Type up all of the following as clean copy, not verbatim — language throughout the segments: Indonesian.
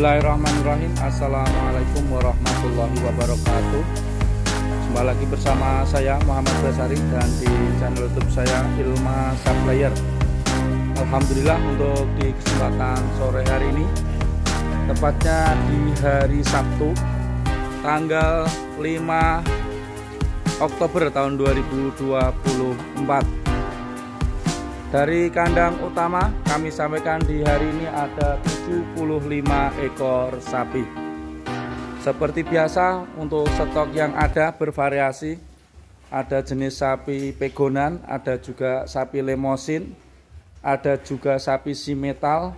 Bismillahirrahmanirrahim. Assalamualaikum warahmatullahi wabarakatuh. Kembali lagi bersama saya Muhammad Basari dan di channel YouTube saya Ilma Supplier. Alhamdulillah untuk di kesempatan sore hari ini, tepatnya di hari Sabtu tanggal 5 Oktober tahun 2024. Dari kandang utama kami sampaikan di hari ini ada 75 ekor sapi. Seperti biasa untuk stok yang ada bervariasi. Ada jenis sapi pegonan, ada juga sapi lemosin, ada juga sapi simetal,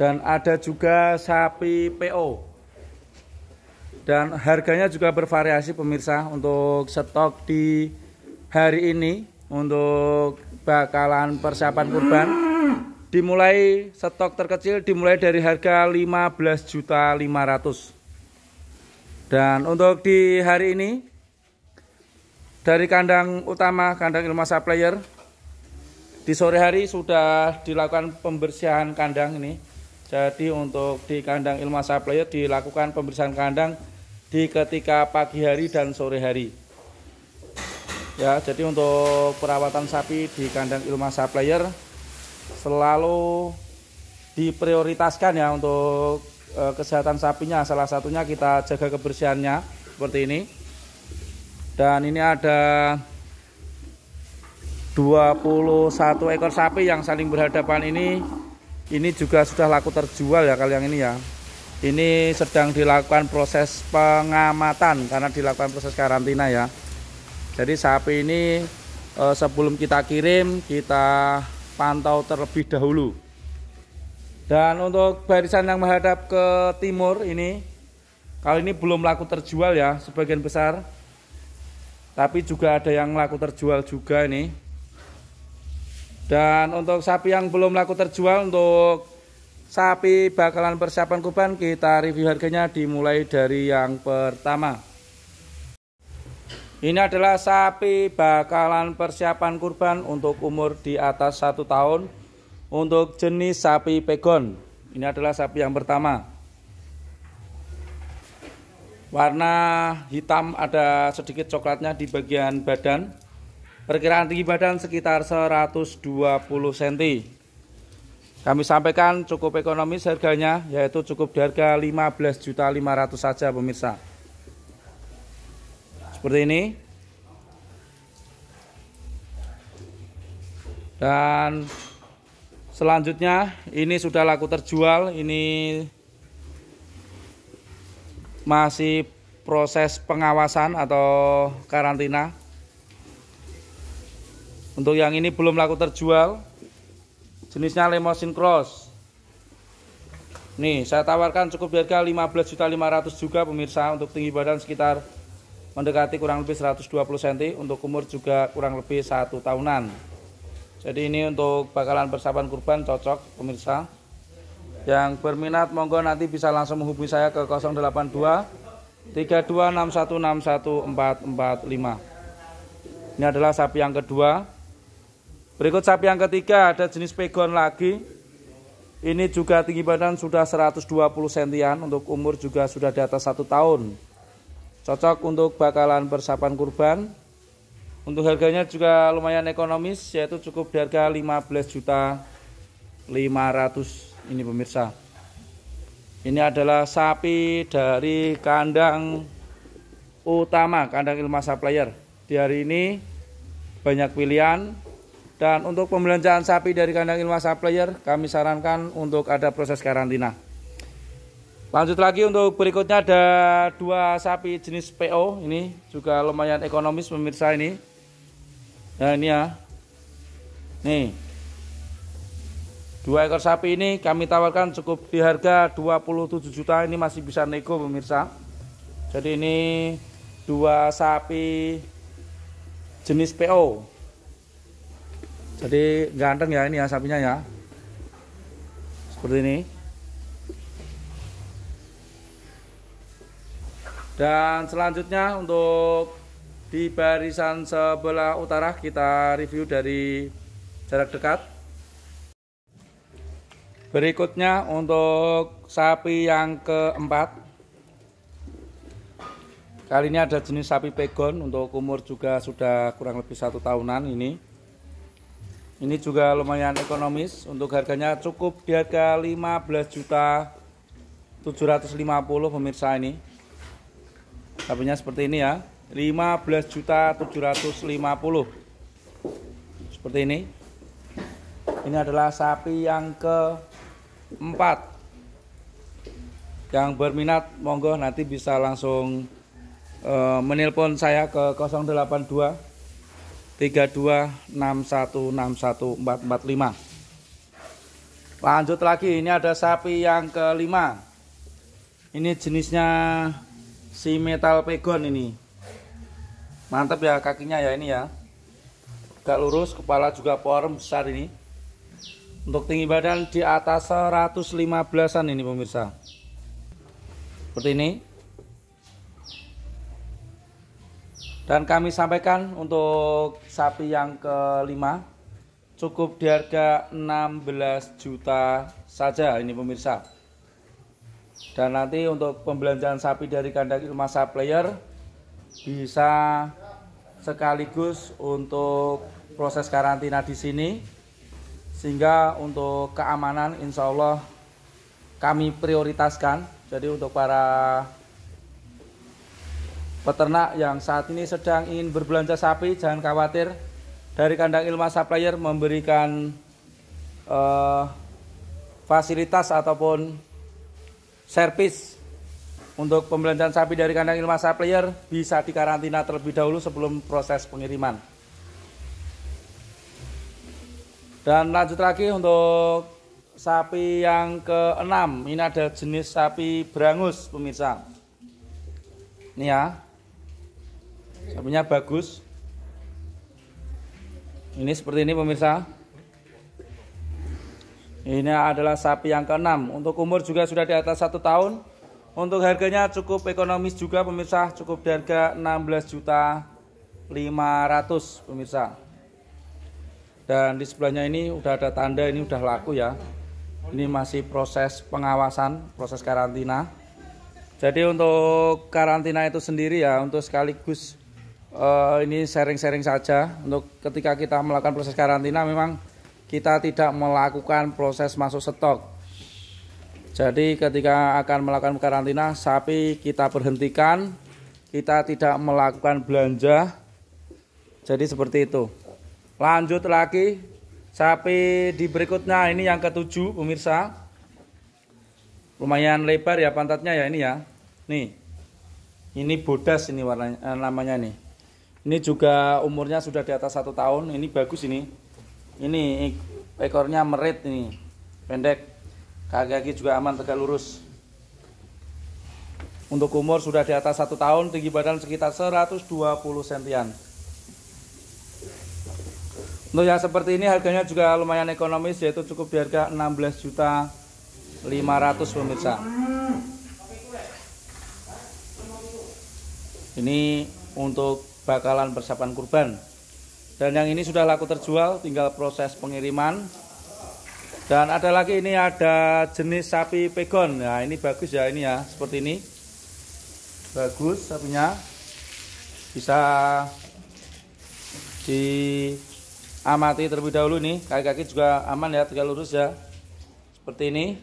dan ada juga sapi PO. Dan harganya juga bervariasi pemirsa untuk stok di hari ini. Untuk bakalan persiapan kurban dimulai stok terkecil dimulai dari harga 15.500.000. Dan untuk di hari ini dari kandang utama kandang Ilma Supplier di sore hari sudah dilakukan pembersihan kandang ini. Jadi untuk di kandang Ilma Supplier dilakukan pembersihan kandang di ketika pagi hari dan sore hari. Ya, jadi untuk perawatan sapi di kandang Ilma Supplier selalu diprioritaskan ya untuk kesehatan sapinya. Salah satunya kita jaga kebersihannya seperti ini. Dan ini ada 21 ekor sapi yang saling berhadapan ini. Ini juga sudah laku terjual ya kali yang ini ya. Ini sedang dilakukan proses pengamatan karena dilakukan proses karantina ya. Jadi sapi ini sebelum kita kirim kita pantau terlebih dahulu. Dan untuk barisan yang menghadap ke timur ini kali ini belum laku terjual ya sebagian besar. Tapi juga ada yang laku terjual juga ini. Dan untuk sapi yang belum laku terjual, untuk sapi bakalan persiapan kurban kita review harganya dimulai dari yang pertama. Ini adalah sapi bakalan persiapan kurban untuk umur di atas 1 tahun untuk jenis sapi pegon. Ini adalah sapi yang pertama. Warna hitam, ada sedikit coklatnya di bagian badan. Perkiraan tinggi badan sekitar 120 cm. Kami sampaikan cukup ekonomis harganya, yaitu cukup di harga 15.500.000 saja pemirsa. Seperti ini. Dan selanjutnya ini sudah laku terjual. Ini masih proses pengawasan atau karantina. Untuk yang ini belum laku terjual. Jenisnya Limousin Cross. Nih saya tawarkan cukup di harga 15.500.000 juga pemirsa. Untuk tinggi badan sekitar mendekati kurang lebih 120 cm, untuk umur juga kurang lebih 1 tahunan. Jadi ini untuk bakalan persiapan kurban cocok pemirsa. Yang berminat monggo nanti bisa langsung menghubungi saya ke 082 3261614445. Ini adalah sapi yang kedua. Berikut sapi yang ketiga, ada jenis pegon lagi. Ini juga tinggi badan sudah 120 cm, untuk umur juga sudah di atas 1 tahun. Cocok untuk bakalan persiapan kurban. Untuk harganya juga lumayan ekonomis, yaitu cukup di harga 15.500.000 ini pemirsa. Ini adalah sapi dari kandang utama kandang Ilma Supplier. Di hari ini banyak pilihan. Dan untuk pembelanjaan sapi dari kandang Ilma Supplier kami sarankan untuk ada proses karantina. Lanjut lagi untuk berikutnya ada 2 sapi jenis PO. Ini juga lumayan ekonomis pemirsa ini. Nah ini ya. Nih 2 ekor sapi ini kami tawarkan cukup di harga 27 juta. Ini masih bisa nego pemirsa. Jadi ini 2 sapi jenis PO. Jadi ganteng ya ini ya sapinya ya. Seperti ini. Dan selanjutnya untuk di barisan sebelah utara kita review dari jarak dekat. Berikutnya untuk sapi yang keempat. Kali ini ada jenis sapi pegon, untuk umur juga sudah kurang lebih 1 tahunan ini. Ini juga lumayan ekonomis, untuk harganya cukup di harga 15.750.000 pemirsa ini. Sapinya seperti ini ya, 15.750.000. Seperti ini. Ini adalah sapi yang keempat. Yang berminat monggo nanti bisa langsung menelpon saya ke 082 32 61 61 445. Lanjut lagi, ini ada sapi yang kelima. Ini jenisnya si metal pegon ini. Mantap ya kakinya ya ini ya. Agak lurus, kepala juga porem besar ini. Untuk tinggi badan di atas 115-an ini pemirsa. Seperti ini. Dan kami sampaikan untuk sapi yang kelima cukup di harga 16 juta saja ini pemirsa. Dan nanti untuk pembelanjaan sapi dari kandang Ilma Supplier bisa sekaligus untuk proses karantina di sini, sehingga untuk keamanan insya Allah kami prioritaskan. Jadi untuk para peternak yang saat ini sedang ingin berbelanja sapi, jangan khawatir, dari kandang Ilma Supplier memberikan fasilitas ataupun servis untuk pembelanjaan sapi dari kandang Ilma Supplier bisa dikarantina terlebih dahulu sebelum proses pengiriman. Dan lanjut lagi untuk sapi yang keenam, ini ada jenis sapi berangus pemirsa. Ini ya. Sapinya bagus. Ini seperti ini pemirsa. Ini adalah sapi yang keenam. Untuk umur juga sudah di atas 1 tahun. Untuk harganya cukup ekonomis juga pemirsa. Cukup di harga 16.500.000 pemirsa. Dan di sebelahnya ini udah ada tanda ini udah laku ya. Ini masih proses pengawasan, proses karantina. Jadi untuk karantina itu sendiri ya, untuk sekaligus ini sharing-sharing saja. Untuk ketika kita melakukan proses karantina memang kita tidak melakukan proses masuk stok. Jadi ketika akan melakukan karantina, sapi kita berhentikan, kita tidak melakukan belanja. Jadi seperti itu. Lanjut lagi, sapi di berikutnya ini yang ketujuh pemirsa. Lumayan lebar ya pantatnya ya ini ya. Nih. Ini bodas ini warnanya namanya nih. Ini juga umurnya sudah di atas 1 tahun. Ini bagus ini. Ini ekornya merit ini. Pendek. Kaki-kaki juga aman, tegak lurus. Untuk umur sudah di atas 1 tahun, tinggi badan sekitar 120 cm. Untuk yang seperti ini harganya juga lumayan ekonomis, yaitu cukup di harga 16.500.000 pemirsa. Ini untuk bakalan persiapan kurban. Dan yang ini sudah laku terjual, tinggal proses pengiriman. Dan ada lagi ini ada jenis sapi pegon. Nah ini bagus ya ini ya, seperti ini. Bagus sapinya. Bisa diamati terlebih dahulu nih, kaki-kaki juga aman ya, tegak lurus ya. Seperti ini.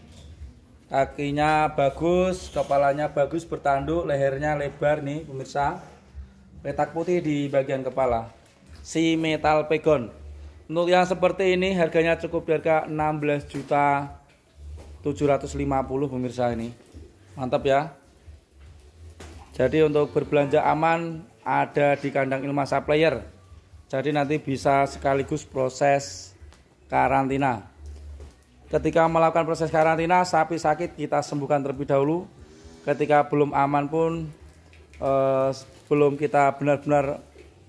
Kakinya bagus, kepalanya bagus bertanduk, lehernya lebar nih pemirsa. Petak putih di bagian kepala. Si metal pegon. Untuk yang seperti ini harganya cukup di harga 16.750.000 pemirsa ini. Mantap ya. Jadi untuk berbelanja aman ada di kandang Ilma Supplier. Jadi nanti bisa sekaligus proses karantina. Ketika melakukan proses karantina, sapi sakit kita sembuhkan terlebih dahulu. Ketika belum aman pun belum kita benar-benar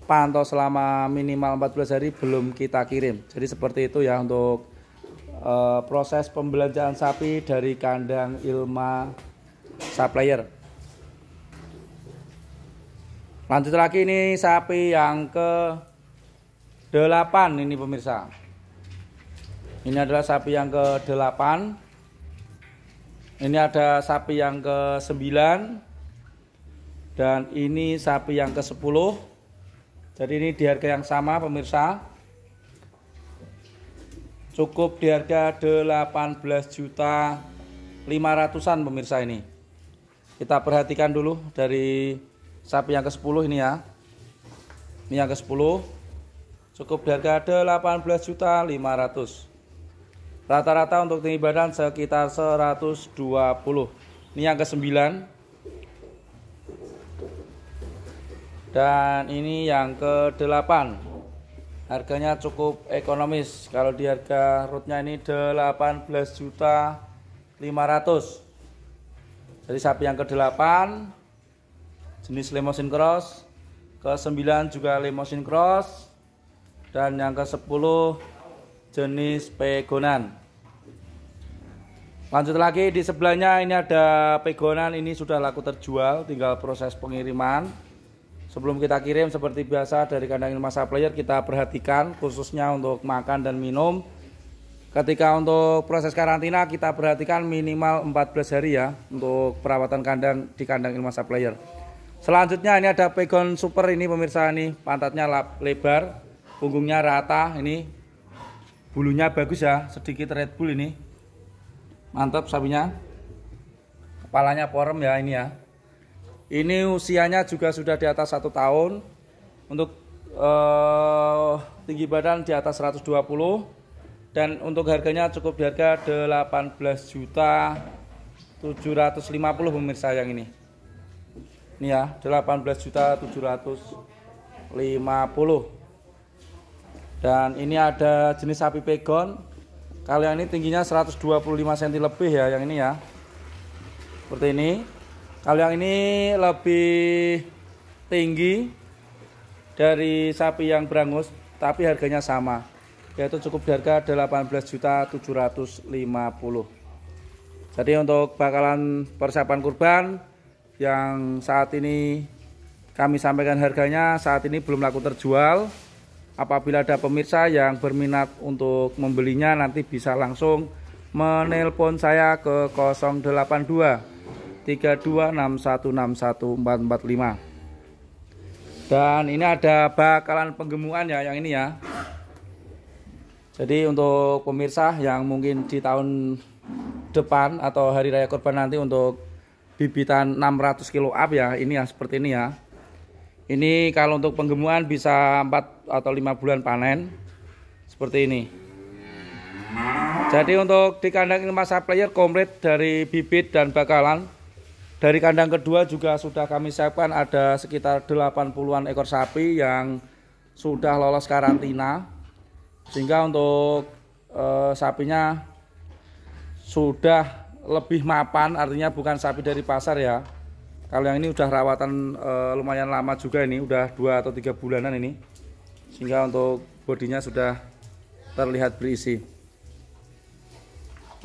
pantau selama minimal 14 hari belum kita kirim. Jadi seperti itu ya untuk proses pembelanjaan sapi dari kandang Ilma Supplier. Lanjut lagi ini sapi yang ke-8 ini pemirsa. Ini adalah sapi yang ke-8. Ini ada sapi yang ke-9 dan ini sapi yang ke-10. Jadi ini di harga yang sama pemirsa. Cukup di harga 18.500.000-an pemirsa ini. Kita perhatikan dulu dari sapi yang ke-10 ini ya. Ini yang ke-10. Cukup di harga 18.500.000. Rata-rata untuk tinggi badan sekitar 120. Ini yang ke-9. Dan ini yang ke-8. Harganya cukup ekonomis. Kalau di harga rootnya ini 18.500.000. Jadi sapi yang ke-8 jenis Limousin Cross, ke-9 juga Limousin Cross, dan yang ke-10 jenis pegonan. Lanjut lagi di sebelahnya ini ada pegonan, ini sudah laku terjual, tinggal proses pengiriman. Sebelum kita kirim seperti biasa dari kandang Ilma Supplier kita perhatikan khususnya untuk makan dan minum. Ketika untuk proses karantina kita perhatikan minimal 14 hari ya untuk perawatan kandang di kandang Ilma Supplier. Selanjutnya ini ada pegon super ini pemirsa, ini pantatnya lebar, punggungnya rata, ini bulunya bagus ya, sedikit Red Bull ini. Mantap sapinya. Kepalanya porem ya ini ya. Ini usianya juga sudah di atas 1 tahun. Untuk tinggi badan di atas 120. Dan untuk harganya cukup di harga 18.750.000 pemirsa yang ini. Ini ya, 18.750.000. Dan ini ada jenis sapi pegon. Kalau yang ini tingginya 125 cm lebih ya, yang ini ya. Seperti ini. Kalau yang ini lebih tinggi dari sapi yang berangus, tapi harganya sama. Yaitu cukup di harga 18.750.000. Jadi untuk bakalan persiapan kurban yang saat ini kami sampaikan harganya, saat ini belum laku terjual. Apabila ada pemirsa yang berminat untuk membelinya, nanti bisa langsung menelpon saya ke 082 326161445. Dan ini ada bakalan penggemukan ya yang ini ya. Jadi untuk pemirsa yang mungkin di tahun depan atau hari raya kurban nanti untuk bibitan 600 kilo up ya, ini ya seperti ini ya. Ini kalau untuk penggemukan bisa 4 atau 5 bulan panen. Seperti ini. Jadi untuk di kandang Ilma Supplier komplit dari bibit dan bakalan. Dari kandang kedua juga sudah kami siapkan ada sekitar 80-an ekor sapi yang sudah lolos karantina. Sehingga untuk sapinya sudah lebih mapan, artinya bukan sapi dari pasar ya. Kalau yang ini udah rawatan lumayan lama juga, ini udah 2 atau 3 bulanan ini. Sehingga untuk bodinya sudah terlihat berisi.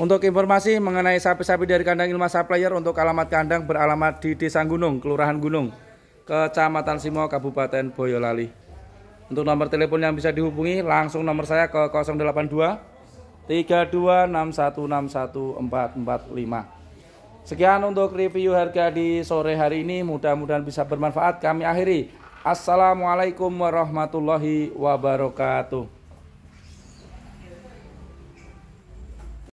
Untuk informasi mengenai sapi-sapi dari kandang Ilma Supplier, untuk alamat kandang beralamat di Desa Gunung, Kelurahan Gunung, Kecamatan Simo, Kabupaten Boyolali. Untuk nomor telepon yang bisa dihubungi langsung nomor saya ke 082 326161445. Sekian untuk review harga di sore hari ini, mudah-mudahan bisa bermanfaat. Kami akhiri. Assalamualaikum warahmatullahi wabarakatuh.